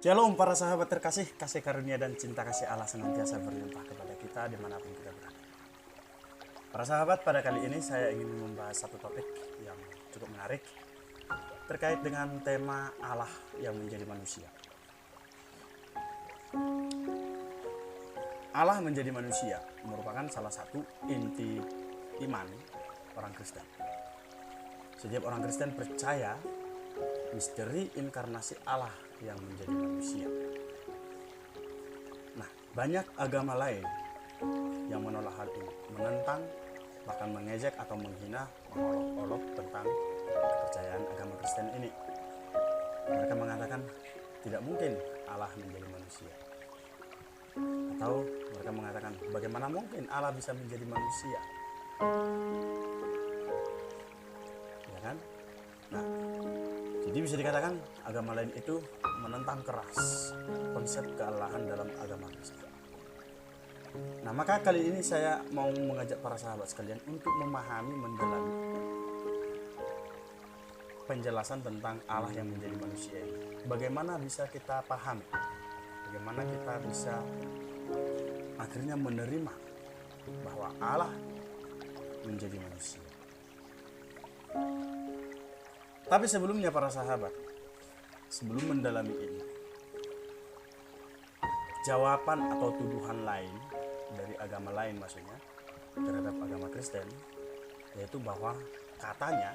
Shalom para sahabat terkasih, kasih karunia dan cinta kasih Allah senantiasa berlimpah kepada kita dimanapun kita berada. Para sahabat, pada kali ini saya ingin membahas satu topik yang cukup menarik terkait dengan tema Allah yang menjadi manusia. Allah menjadi manusia merupakan salah satu inti iman orang Kristen. Setiap orang Kristen percaya misteri inkarnasi Allah yang menjadi manusia. Nah, banyak agama lain yang menolak hal ini, menentang, bahkan mengejek atau menghina, mengolok-olok tentang kepercayaan agama Kristen ini. Mereka mengatakan tidak mungkin Allah menjadi manusia. Atau mereka mengatakan bagaimana mungkin Allah bisa menjadi manusia? Ya kan? Nah, jadi bisa dikatakan agama lain itu menentang keras konsep kealahan dalam agama Kristen. Nah, maka kali ini saya mau mengajak para sahabat sekalian untuk memahami, mendalami penjelasan tentang Allah yang menjadi manusia ini. Bagaimana bisa kita pahami? Bagaimana kita bisa akhirnya menerima bahwa Allah menjadi manusia? Tapi sebelumnya para sahabat, sebelum mendalami ini, jawaban atau tuduhan lain dari agama lain maksudnya terhadap agama Kristen, yaitu bahwa katanya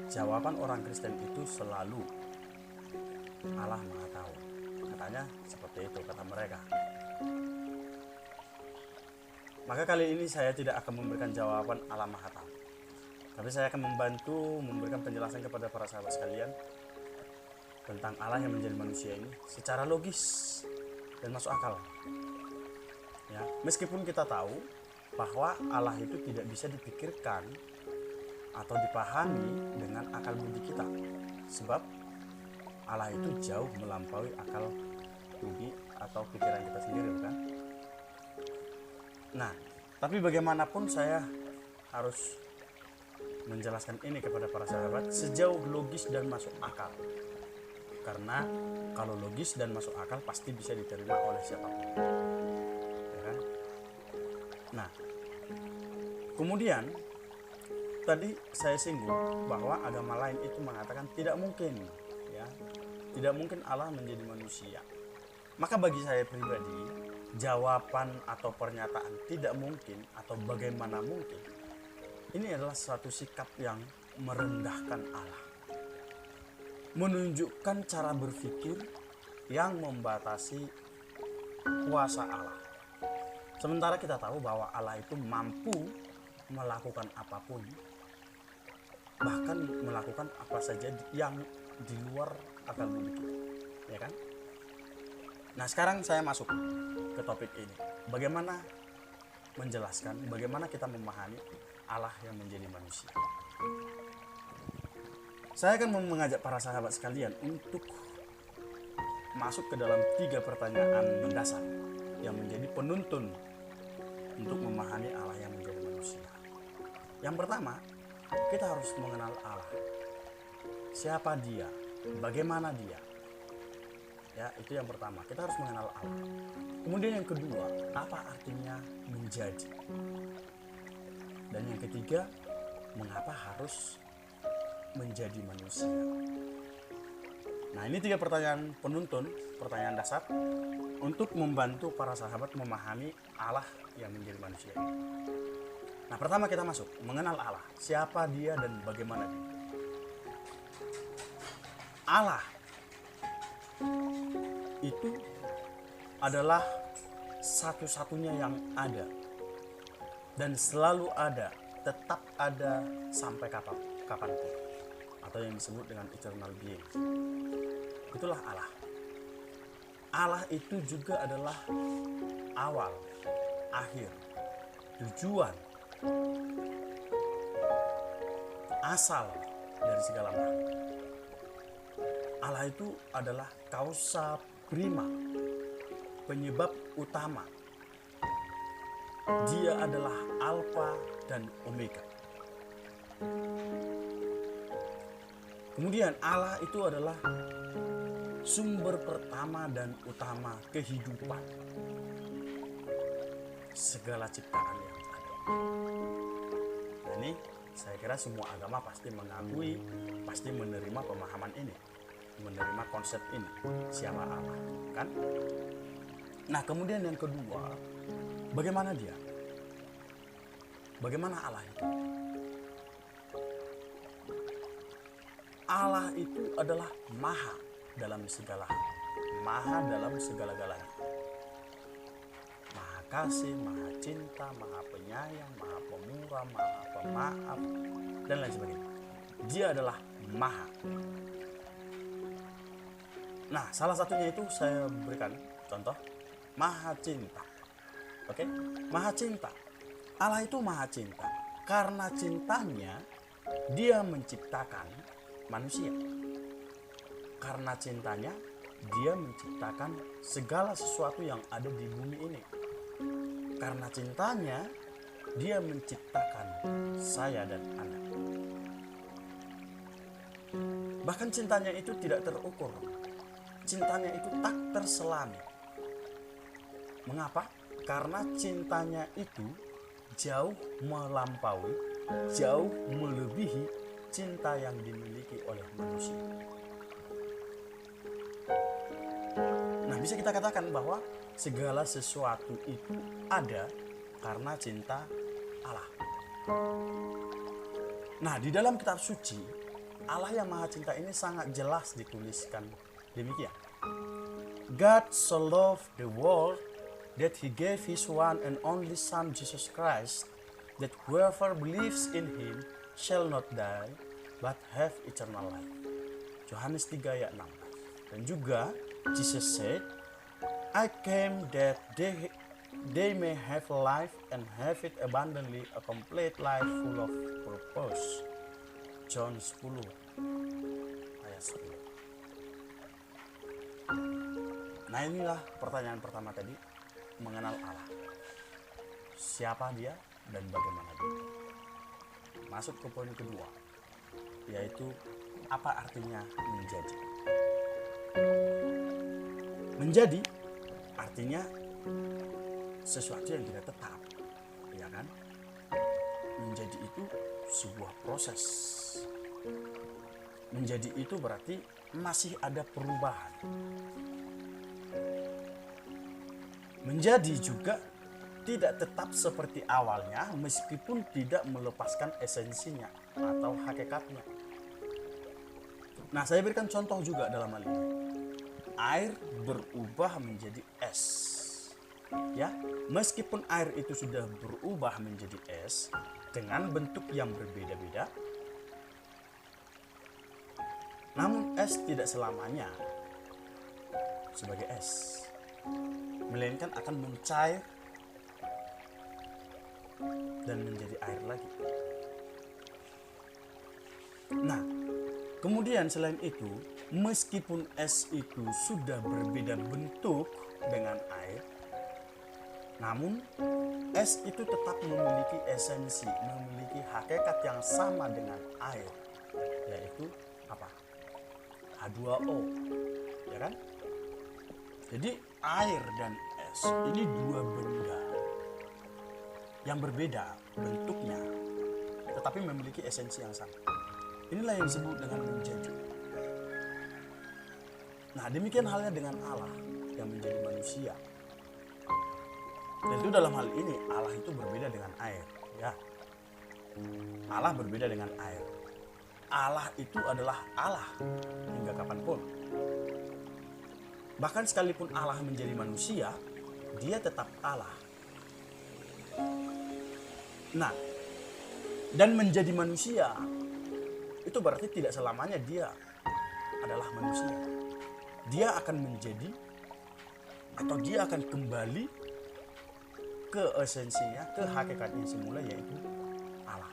jawaban orang Kristen itu selalu Allah Maha Tahu. Katanya seperti itu kata mereka. Maka kali ini saya tidak akan memberikan jawaban Allah Maha Tahu, tapi saya akan membantu memberikan penjelasan kepada para sahabat sekalian tentang Allah yang menjadi manusia ini secara logis dan masuk akal. Ya, meskipun kita tahu bahwa Allah itu tidak bisa dipikirkan atau dipahami dengan akal budi kita, sebab Allah itu jauh melampaui akal budi atau pikiran kita sendiri, bukan? Nah, tapi bagaimanapun saya harus menjelaskan ini kepada para sahabat sejauh logis dan masuk akal. Karena kalau logis dan masuk akal pasti bisa diterima oleh siapapun. Ya kan? Nah, kemudian tadi saya singgung bahwa agama lain itu mengatakan tidak mungkin, ya. Tidak mungkin Allah menjadi manusia. Maka bagi saya pribadi, jawaban atau pernyataan tidak mungkin atau bagaimana mungkin ini adalah suatu sikap yang merendahkan Allah, menunjukkan cara berpikir yang membatasi kuasa Allah. Sementara kita tahu bahwa Allah itu mampu melakukan apapun, bahkan melakukan apa saja yang di luar akal budi kita, ya kan? Nah, sekarang saya masuk ke topik ini. Bagaimana menjelaskan, bagaimana kita memahami Allah yang menjadi manusia. Saya akan mengajak para sahabat sekalian untuk masuk ke dalam 3 pertanyaan mendasar yang menjadi penuntun untuk memahami Allah yang menjadi manusia. Yang pertama, kita harus mengenal Allah. Siapa Dia? Bagaimana Dia? Ya, itu yang pertama. Kita harus mengenal Allah. Kemudian yang kedua, apa artinya menjadi? Dan yang ketiga, mengapa harus menjadi manusia? Nah, ini 3 pertanyaan penuntun, pertanyaan dasar untuk membantu para sahabat memahami Allah yang menjadi manusia. Nah, pertama kita masuk mengenal Allah. Siapa Dia dan bagaimana Dia? Allah itu adalah satu-satunya yang ada dan selalu ada, tetap ada sampai kapanpun, atau yang disebut dengan eternal being. Itulah Allah. Allah itu juga adalah awal, akhir, tujuan, asal dari segala makhluk. Allah itu adalah kausa prima, penyebab utama. Dia adalah Alfa dan Omega. Kemudian Allah itu adalah sumber pertama dan utama kehidupan segala ciptaan yang ada. Nah, ini saya kira semua agama pasti mengakui, pasti menerima pemahaman ini, menerima konsep ini, siapa Allah, kan? Nah, kemudian yang kedua, bagaimana dia? Bagaimana Allah itu? Allah itu adalah maha dalam segala hal, maha dalam segala-galanya. Maha kasih, maha cinta, maha penyayang, maha pemurah, maha pemaaf, dan lain sebagainya. Dia adalah maha. Nah, salah satunya itu saya berikan contoh, maha cinta. Oke? Maha cinta. Allah itu maha cinta. Karena cintanya, dia menciptakan manusia. Karena cintanya, dia menciptakan segala sesuatu yang ada di bumi ini. Karena cintanya, dia menciptakan saya dan Anda. Bahkan cintanya itu tidak terukur. Cintanya itu tak terselami. Mengapa? Karena cintanya itu jauh melampaui, jauh melebihi cinta yang dimiliki oleh manusia. Nah, bisa kita katakan bahwa segala sesuatu itu ada karena cinta Allah. Nah, di dalam kitab suci, Allah yang maha cinta ini sangat jelas dituliskan demikian. God so loved the world that he gave his one and only Son Jesus Christ, that whoever believes in him shall not die, but have eternal life. Yohanes 3 ayat 16. Dan juga Jesus said, I came that they may have life and have it abundantly, a complete life full of purpose. John 10 ayat 10. Nah, inilah pertanyaan pertama tadi, mengenal Allah. Siapa dia dan bagaimana dia? Masuk ke poin kedua, yaitu apa artinya menjadi. Menjadi artinya sesuatu yang tidak tetap, ya kan? Menjadi itu sebuah proses. Menjadi itu berarti masih ada perubahan. Menjadi juga tidak tetap seperti awalnya, meskipun tidak melepaskan esensinya atau hakikatnya. Nah, saya berikan contoh juga dalam hal ini. Air berubah menjadi es. Ya, meskipun air itu sudah berubah menjadi es dengan bentuk yang berbeda-beda, namun es tidak selamanya sebagai es, melainkan akan mencair dan menjadi air lagi. Nah, kemudian selain itu, meskipun es itu sudah berbeda bentuk dengan air, namun es itu tetap memiliki esensi, memiliki hakikat yang sama dengan air, yaitu apa? H2O, ya kan? Jadi air dan es ini dua benda yang berbeda bentuknya, tetapi memiliki esensi yang sama. Inilah yang disebut dengan menjadi. Nah, demikian halnya dengan Allah yang menjadi manusia. Dan itu dalam hal ini Allah itu berbeda dengan air, ya. Allah berbeda dengan air. Allah itu adalah Allah hingga kapanpun. Bahkan sekalipun Allah menjadi manusia, dia tetap Allah. Nah, dan menjadi manusia itu berarti tidak selamanya dia adalah manusia. Dia akan menjadi atau dia akan kembali ke esensinya, ke hakikatnya semula, yaitu Allah.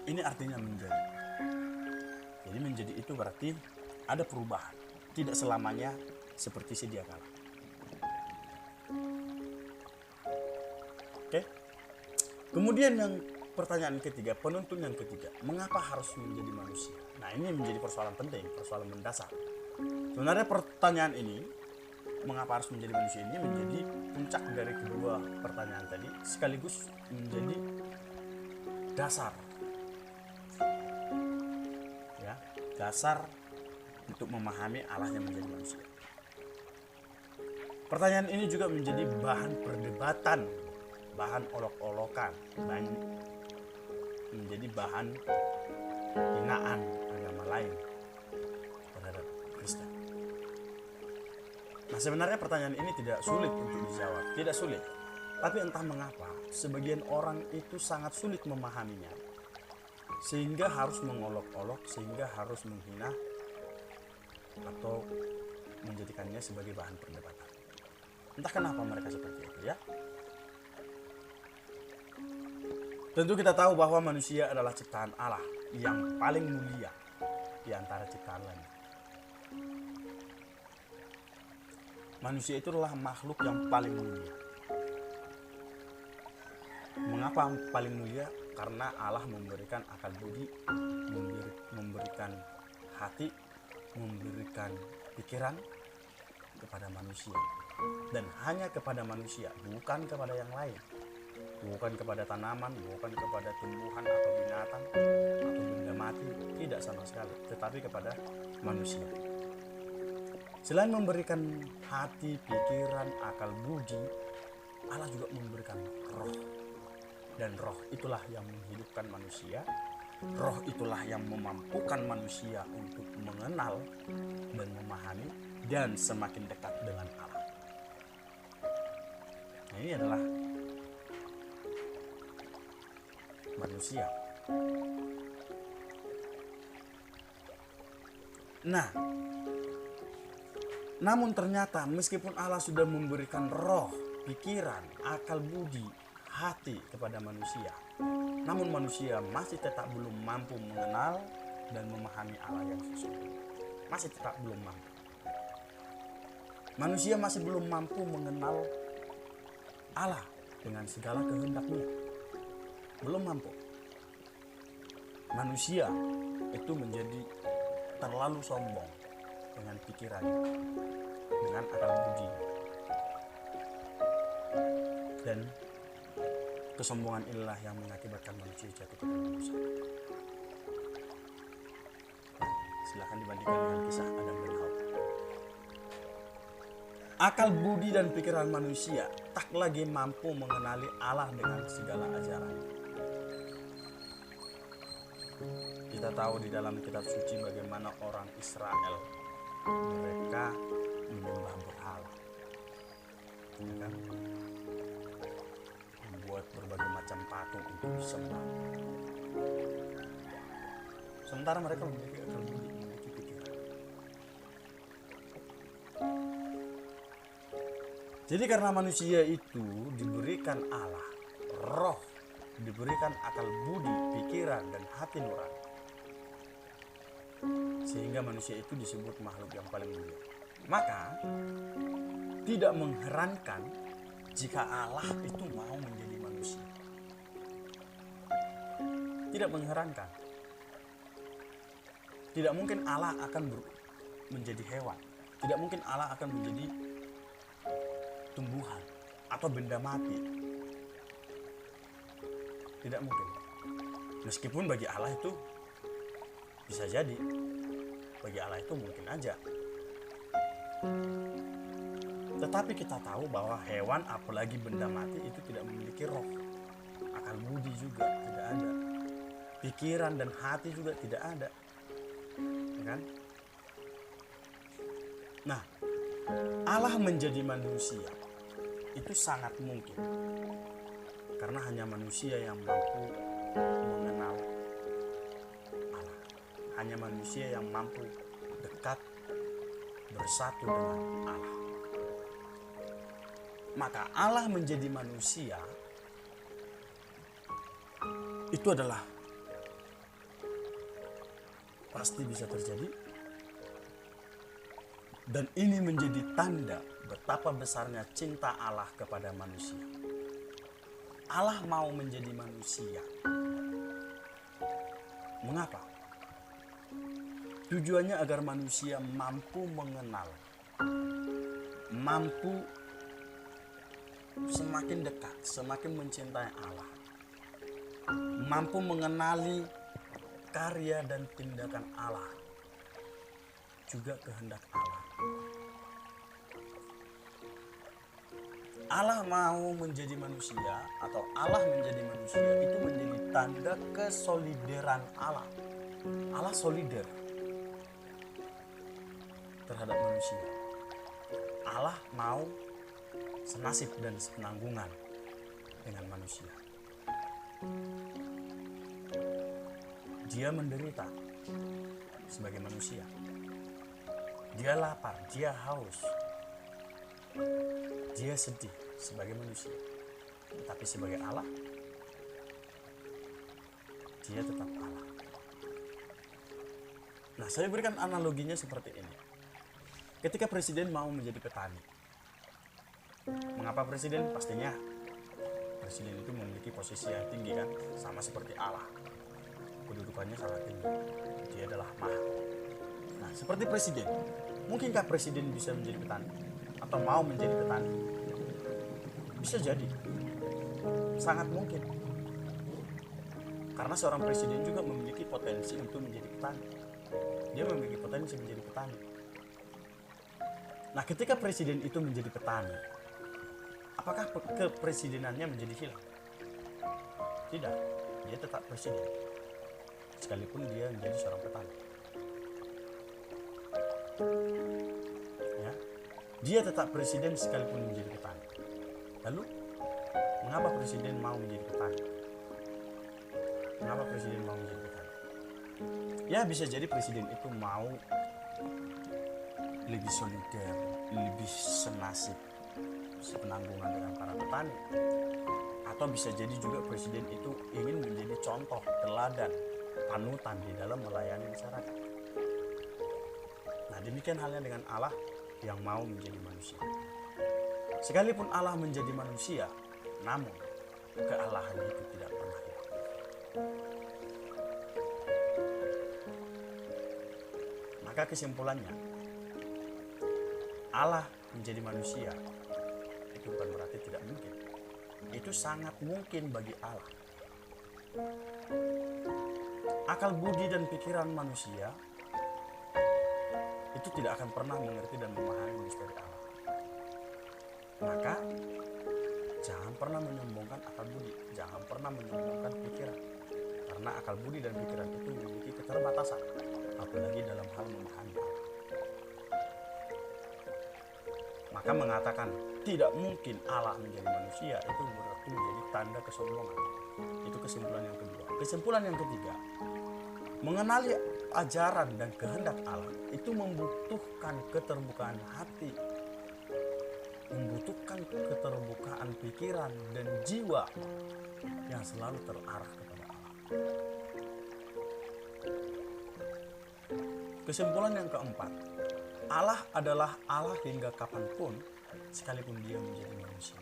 Ini artinya menjadi. Jadi menjadi itu berarti ada perubahan, tidak selamanya seperti sedia kala. Oke. Kemudian yang pertanyaan ketiga, penuntun yang ketiga, mengapa harus menjadi manusia? Nah, ini menjadi persoalan penting, persoalan mendasar. Sebenarnya pertanyaan ini, mengapa harus menjadi manusia, ini menjadi puncak dari kedua pertanyaan tadi, sekaligus menjadi dasar, ya, dasar untuk memahami Allah yang menjadi manusia. Pertanyaan ini juga menjadi bahan perdebatan, bahan olok-olokan, menjadi bahan hinaan agama lain terhadap Kristen. Nah, sebenarnya pertanyaan ini tidak sulit untuk dijawab, tidak sulit. Tapi entah mengapa sebagian orang itu sangat sulit memahaminya, sehingga harus mengolok-olok, sehingga harus menghina atau menjadikannya sebagai bahan perdebatan. Entah kenapa mereka seperti itu, ya. Tentu kita tahu bahwa manusia adalah ciptaan Allah yang paling mulia di antara ciptaan lain. Manusia itu adalah makhluk yang paling mulia. Mengapa paling mulia? Karena Allah memberikan akal budi, memberikan hati, memberikan pikiran kepada manusia. Dan hanya kepada manusia, bukan kepada yang lain. Bukan kepada tanaman, bukan kepada tumbuhan atau binatang atau benda mati, tidak sama sekali, tetapi kepada manusia. Selain memberikan hati, pikiran, akal budi, Allah juga memberikan roh. Dan roh itulah yang menghidupkan manusia. Roh itulah yang memampukan manusia untuk mengenal dan memahami dan semakin dekat dengan Allah. Nah, ini adalah manusia. Nah, namun ternyata meskipun Allah sudah memberikan roh, pikiran, akal budi, hati kepada manusia, namun manusia masih tetap belum mampu mengenal dan memahami Allah yang sesungguhnya. Masih tetap belum mampu. Manusia masih belum mampu mengenal Allah dengan segala kehendaknya. Belum mampu. Manusia itu menjadi terlalu sombong dengan pikirannya, dengan akal budi, dan kesombongan inilah yang mengakibatkan manusia jatuh ke dalam dosa. Silahkan dibandingkan dengan kisah Adam dan Hawa. Akal budi dan pikiran manusia tak lagi mampu mengenali Allah dengan segala ajarannya. Kita tahu di dalam kitab suci bagaimana orang Israel mereka menyembah berhala, ya kan? Membuat berbagai macam patung untuk disembah. Sementara mereka memiliki akal budi, memiliki pikiran. Jadi karena manusia itu diberikan Allah, roh, diberikan akal budi, pikiran, dan hati nurani, sehingga manusia itu disebut makhluk yang paling mulia. Maka tidak mengherankan jika Allah itu mau menjadi manusia. Tidak mengherankan. Tidak mungkin Allah akan menjadi hewan. Tidak mungkin Allah akan menjadi tumbuhan atau benda mati. Tidak mungkin. Meskipun bagi Allah itu bisa jadi, bagi Allah itu mungkin aja. Tetapi kita tahu bahwa hewan, apalagi benda mati, itu tidak memiliki roh. Akal budi juga tidak ada. Pikiran dan hati juga tidak ada. Ya kan? Nah, Allah menjadi manusia itu sangat mungkin. Karena hanya manusia yang mampu mengenal Allah. Hanya manusia yang mampu dekat bersatu dengan Allah. Maka Allah menjadi manusia itu adalah pasti bisa terjadi, dan ini menjadi tanda betapa besarnya cinta Allah kepada manusia. Allah mau menjadi manusia Mengapa? Tujuannya agar manusia mampu mengenal, mampu semakin dekat, semakin mencintai Allah, mampu mengenali karya dan tindakan Allah, juga kehendak Allah. Allah mau menjadi manusia atau Allah menjadi manusia itu menjadi tanda kesolideran Allah. Allah solider terhadap manusia. Allah mau senasib dan sepenanggungan dengan manusia. Dia menderita sebagai manusia. Dia lapar, dia haus. Dia sedih sebagai manusia. Tapi sebagai Allah, dia tetap Allah. Nah, saya berikan analoginya seperti ini. Ketika presiden mau menjadi petani. Mengapa presiden? Pastinya presiden itu memiliki posisi yang tinggi kan, sama seperti Allah. Kedudukannya sangat tinggi. Dia adalah Maha. Nah, seperti presiden. Mungkinkah presiden bisa menjadi petani? Atau mau menjadi petani? Bisa jadi. Sangat mungkin. Karena seorang presiden juga memiliki potensi untuk menjadi petani. Dia memiliki potensi menjadi petani. Nah, ketika presiden itu menjadi petani, apakah kepresidenannya menjadi hilang? Tidak, dia tetap presiden, sekalipun dia menjadi seorang petani. Ya, dia tetap presiden sekalipun menjadi petani. Lalu, mengapa presiden mau menjadi petani? Mengapa presiden mau menjadi petani? Ya, bisa jadi presiden itu mau lebih solider, lebih senasib, sepenanggungan dengan para petani. Atau bisa jadi juga presiden itu ingin menjadi contoh, teladan, panutan di dalam melayani masyarakat. Nah, demikian halnya dengan Allah yang mau menjadi manusia. Sekalipun Allah menjadi manusia, namun kealahan itu tidak pernah hilang. Maka kesimpulannya, Allah menjadi manusia itu bukan berarti tidak mungkin. Itu sangat mungkin bagi Allah. Akal budi dan pikiran manusia itu tidak akan pernah mengerti dan memahami misteri Allah. Maka jangan pernah menyombongkan akal budi, jangan pernah menyombongkan pikiran. Karena akal budi dan pikiran itu memiliki keterbatasan, apalagi dalam hal memahami Allah. Maka mengatakan tidak mungkin Allah menjadi manusia itu berarti menjadi tanda kesombongan. Itu kesimpulan yang kedua. Kesimpulan yang ketiga, mengenali ajaran dan kehendak Allah itu membutuhkan keterbukaan hati, membutuhkan keterbukaan pikiran dan jiwa yang selalu terarah kepada Allah. Kesimpulan yang keempat, Allah adalah Allah hingga kapanpun, sekalipun dia menjadi manusia.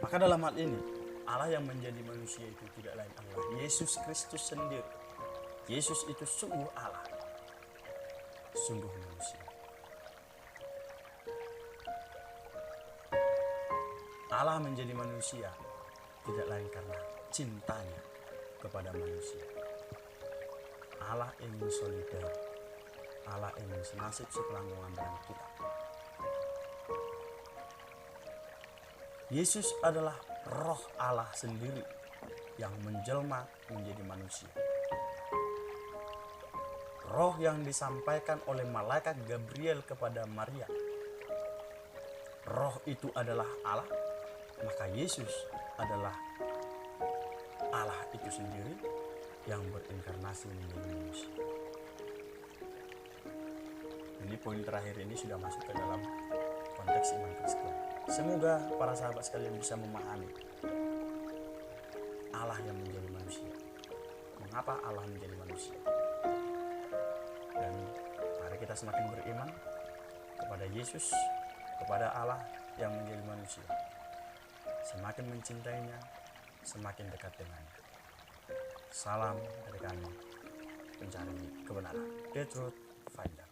Maka dalam hal ini, Allah yang menjadi manusia itu tidak lain adalah Yesus Kristus sendiri. Yesus itu sungguh Allah, sungguh manusia. Allah menjadi manusia tidak lain karena cintanya kepada manusia. Allah ingin solidar, Allah ingin senasib sepenanggungan dengan kita. Yesus adalah roh Allah sendiri yang menjelma menjadi manusia. Roh yang disampaikan oleh malaikat Gabriel kepada Maria. Roh itu adalah Allah, maka Yesus adalah Allah itu sendiri yang berinkarnasi menjadi manusia. Ini poin terakhir ini sudah masuk ke dalam konteks iman Kristen. Semoga para sahabat sekalian bisa memahami Allah yang menjadi manusia. Mengapa Allah menjadi manusia? Dan mari kita semakin beriman kepada Yesus, kepada Allah yang menjadi manusia. Semakin mencintainya, semakin dekat dengannya. Salam dari kami, pencari kebenaran. The Truth Finder.